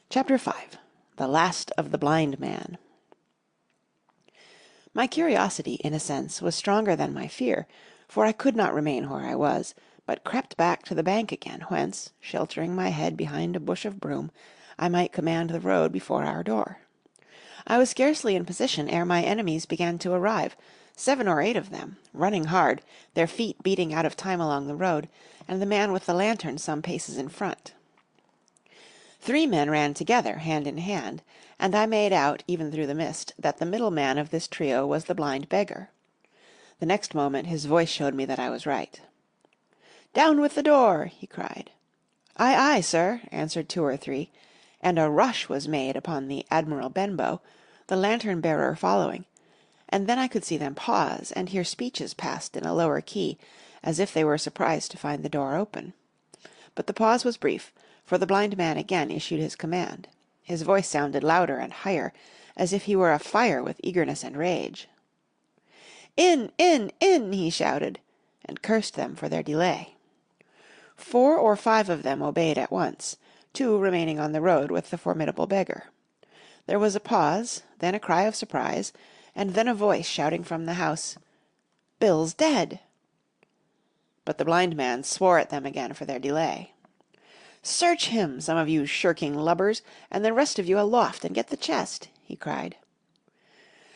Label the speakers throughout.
Speaker 1: Chapter 5. The Last of the Blind Man. My curiosity, in a sense, was stronger than my fear, for I could not remain where I was, but crept back to the bank again, whence, sheltering my head behind a bush of broom, I might command the road before our door. I was scarcely in position ere my enemies began to arrive, 7 or 8 of them, running hard, their feet beating out of time along the road, and the man with the lantern some paces in front. 3 men ran together, hand in hand, and I made out, even through the mist, that the middle man of this trio was the blind beggar. The next moment his voice showed me that I was right. "Down with the door!" he cried. "Aye, aye, sir," answered 2 or 3, and a rush was made upon the Admiral Benbow, the lantern-bearer following, and then I could see them pause, and hear speeches passed in a lower key, as if they were surprised to find the door open. But the pause was brief, for the blind man again issued his command. His voice sounded louder and higher, as if he were afire with eagerness and rage. "In, in, in!" he shouted, and cursed them for their delay. 4 or 5 of them obeyed at once, 2 remaining on the road with the formidable beggar. There was a pause, then a cry of surprise, and then a voice shouting from the house, "Bill's dead!" But the blind man swore at them again for their delay. "Search him, some of you shirking lubbers, and the rest of you aloft and get the chest," he cried.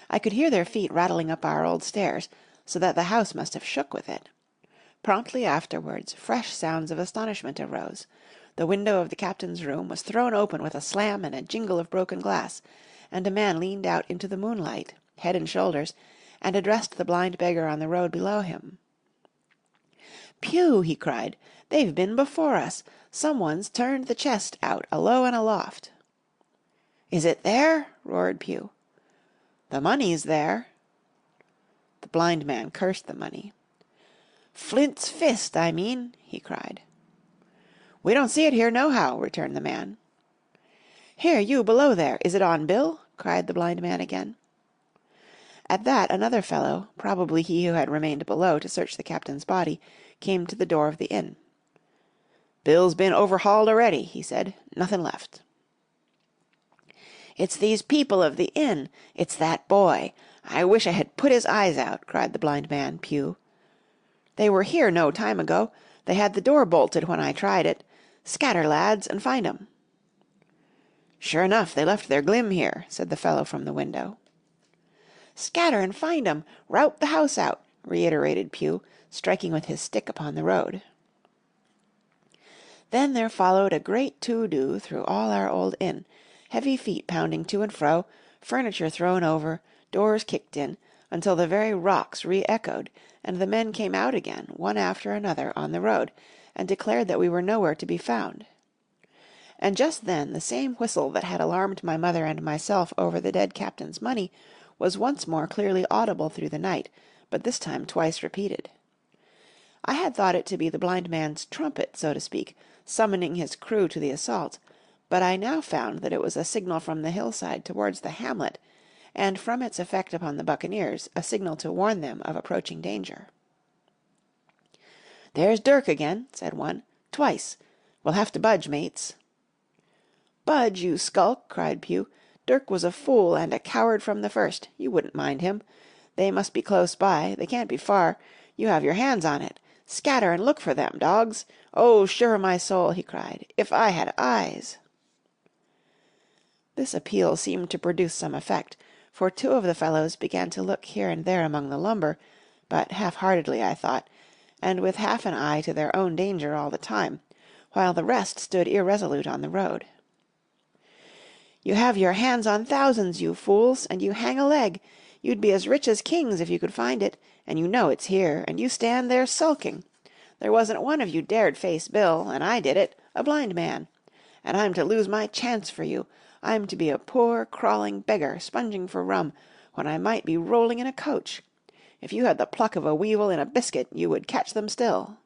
Speaker 1: I could hear their feet rattling up our old stairs, so that the house must have shook with it. Promptly afterwards fresh sounds of astonishment arose. The window of the captain's room was thrown open with a slam and a jingle of broken glass, and a man leaned out into the moonlight, head and shoulders, and addressed the blind beggar on the road below him. "Pew!" he cried. "They've been before us. Someone's turned the chest out alow and aloft." "Is it there?" roared Pew. "The money's there." The blind man cursed the money. "Flint's fist, I mean," he cried. "We don't see it here nohow," returned the man. "Here, you below there, is it on Bill?" cried the blind man again. At that another fellow, probably he who had remained below to search the captain's body, came to the door of the inn. "Bill's been overhauled already," he said. "Nothing left." "It's these people of the inn. It's that boy. I wish I had put his eyes out," cried the blind man, Pew. "They were here no time ago. They had the door bolted when I tried it. Scatter, lads, and find 'em." "Sure enough, they left their glim here," said the fellow from the window. "Scatter and find 'em. Rout the house out," reiterated Pew, striking with his stick upon the road. Then there followed a great to-do through all our old inn, heavy feet pounding to and fro, furniture thrown over, doors kicked in, until the very rocks re-echoed, and the men came out again, one after another, on the road, and declared that we were nowhere to be found. And just then the same whistle that had alarmed my mother and myself over the dead captain's money was once more clearly audible through the night, but this time twice repeated. I had thought it to be the blind man's trumpet, so to speak, summoning his crew to the assault, but I now found that it was a signal from the hillside towards the hamlet, and from its effect upon the buccaneers a signal to warn them of approaching danger. "There's Dirk again," said one. "Twice. We'll have to budge, mates." "Budge, you skulk," cried Pew. "Dirk was a fool and a coward from the first. You wouldn't mind him. They must be close by. They can't be far. You have your hands on it. Scatter and look for them, dogs. Oh, sure, my soul," he cried, "if I had eyes." This appeal seemed to produce some effect, for 2 of the fellows began to look here and there among the lumber, but half-heartedly, I thought, and with half an eye to their own danger all the time, while the rest stood irresolute on the road. "You have your hands on thousands, you fools, and you hang a leg. You'd be as rich as kings if you could find it, and you know it's here, and you stand there sulking. There wasn't one of you dared face Bill, and I did it, a blind man. And I'm to lose my chance for you. I'm to be a poor, crawling beggar sponging for rum, when I might be rolling in a coach. If you had the pluck of a weevil in a biscuit, you would catch them still."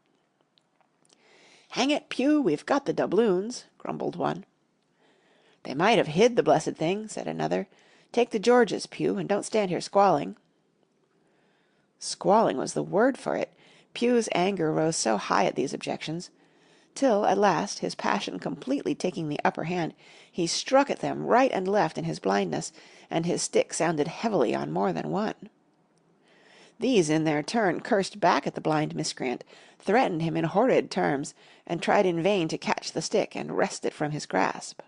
Speaker 1: "Hang it, Pew, we've got the doubloons," grumbled one. "They might have hid the blessed thing," said another. "Take the Georges, Pew, and don't stand here squalling." Squalling was the word for it. Pew's anger rose so high at these objections. till at last, his passion completely taking the upper hand, he struck at them right and left in his blindness, and his stick sounded heavily on more than one. These in their turn cursed back at the blind miscreant, threatened him in horrid terms, and tried in vain to catch the stick and wrest it from his grasp.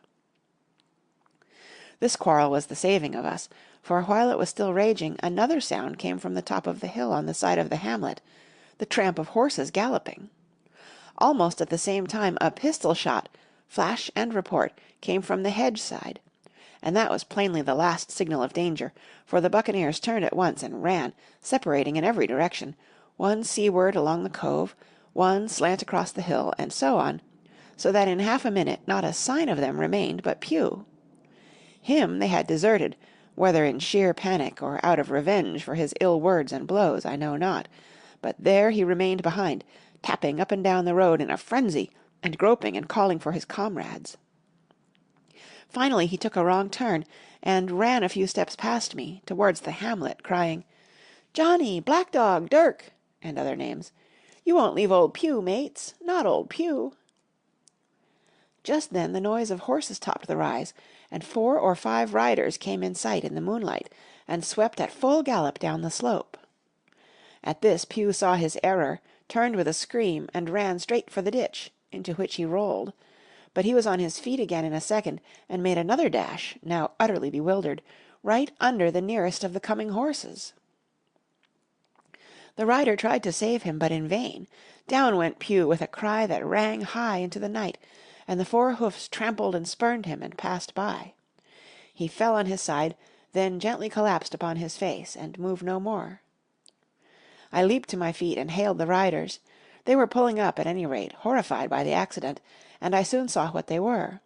Speaker 1: This quarrel was the saving of us, for while it was still raging, another sound came from the top of the hill on the side of the hamlet, the tramp of horses galloping. Almost at the same time a pistol shot, flash and report, came from the hedge side, and that was plainly the last signal of danger, for the buccaneers turned at once and ran, separating in every direction, one seaward along the cove, one slant across the hill, and so on, so that in half a minute not a sign of them remained but Pew. Him they had deserted, whether in sheer panic or out of revenge for his ill words and blows, I know not, but there he remained behind, tapping up and down the road in a frenzy, and groping and calling for his comrades. Finally he took a wrong turn, and ran a few steps past me, towards the hamlet, crying, "Johnny, Black Dog, Dirk," and other names. "You won't leave old Pew, mates, not old Pew." Just then the noise of horses topped the rise, and 4 or 5 riders came in sight in the moonlight, and swept at full gallop down the slope. At this Pew saw his error, turned with a scream, and ran straight for the ditch, into which he rolled. But he was on his feet again in a second, and made another dash, now utterly bewildered, right under the nearest of the coming horses. The rider tried to save him, but in vain. Down went Pew with a cry that rang high into the night, and the 4 hoofs trampled and spurned him and passed by. He fell on his side, then gently collapsed upon his face, and moved no more. I leaped to my feet and hailed the riders. They were pulling up, at any rate, horrified by the accident, and I soon saw what they were.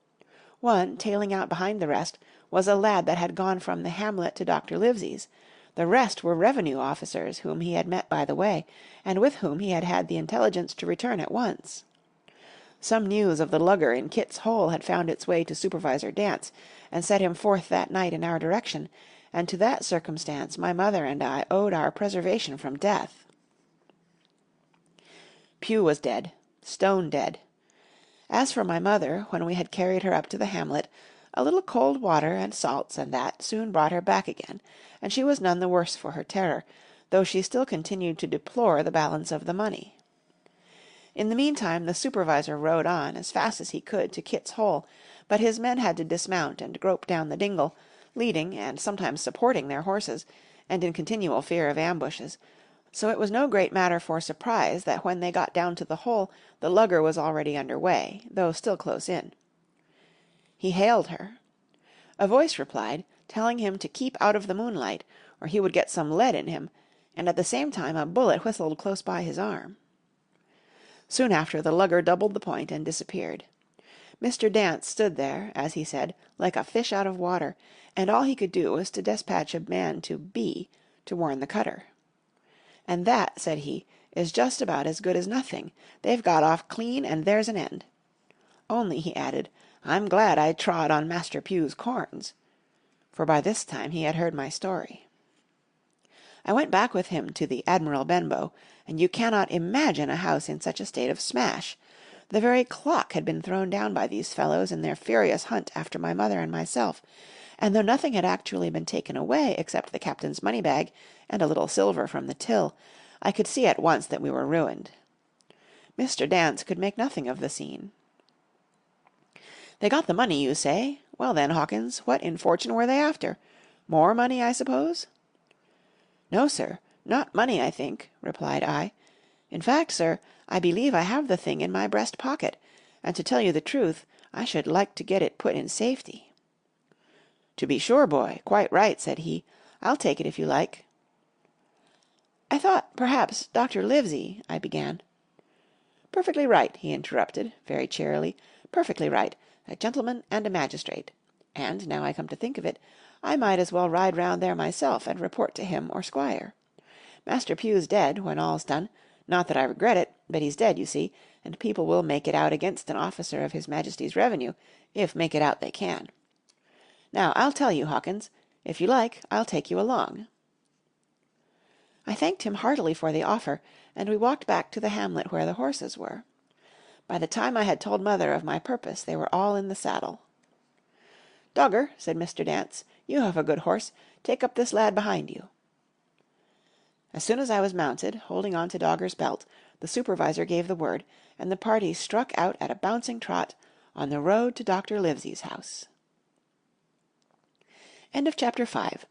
Speaker 1: One, tailing out behind the rest, was a lad that had gone from the hamlet to Dr. Livesey's. The rest were revenue officers whom he had met by the way, and with whom he had had the intelligence to return at once. Some news of the lugger in Kit's Hole had found its way to Supervisor Dance, and set him forth that night in our direction, and to that circumstance my mother and I owed our preservation from death. Pew was dead, stone dead. As for my mother, when we had carried her up to the hamlet, a little cold water and salts and that soon brought her back again, and she was none the worse for her terror, though she still continued to deplore the balance of the money. In the meantime the supervisor rode on as fast as he could to Kit's Hole, but his men had to dismount and grope down the dingle, leading and sometimes supporting their horses, and in continual fear of ambushes, so it was no great matter for surprise that when they got down to the hole the lugger was already under way, though still close in. He hailed her. A voice replied, telling him to keep out of the moonlight, or he would get some lead in him, and at the same time a bullet whistled close by his arm. Soon after the lugger doubled the point and disappeared. Mr. Dance stood there, as he said, like a fish out of water, and all he could do was to despatch a man to B to warn the cutter. "And that," said he, "is just about as good as nothing. They've got off clean, and there's an end. Only," he added, "I'm glad I trod on Master Pew's corns," for by this time he had heard my story. I went back with him to the Admiral Benbow, and you cannot imagine a house in such a state of smash. The very clock had been thrown down by these fellows in their furious hunt after my mother and myself, and though nothing had actually been taken away except the captain's money-bag and a little silver from the till, I could see at once that we were ruined. Mr. Dance could make nothing of the scene. "They got the money, you say? Well then, Hawkins, what in fortune were they after? More money, I suppose?" "No, sir, not money, I think," replied I. "In fact, sir, I believe I have the thing in my breast pocket, and to tell you the truth, I should like to get it put in safety." "To be sure, boy, quite right," said he. "I'll take it if you like." "I thought, perhaps, Dr. Livesey—" I began. "Perfectly right," he interrupted, very cheerily, "perfectly right, a gentleman and a magistrate. And, now I come to think of it, I might as well ride round there myself and report to him or Squire. Master Pew's dead, when all's done, not that I regret it, but he's dead, you see, and people will make it out against an officer of His Majesty's revenue, if make it out they can. Now, I'll tell you, Hawkins, if you like, I'll take you along." I thanked him heartily for the offer, and we walked back to the hamlet where the horses were. By the time I had told Mother of my purpose they were all in the saddle. "Dogger," said Mr. Dance, "you have a good horse. Take up this lad behind you." As soon as I was mounted, holding on to Dogger's belt, the supervisor gave the word, and the party struck out at a bouncing trot on the road to Dr. Livesey's house. End of chapter 5.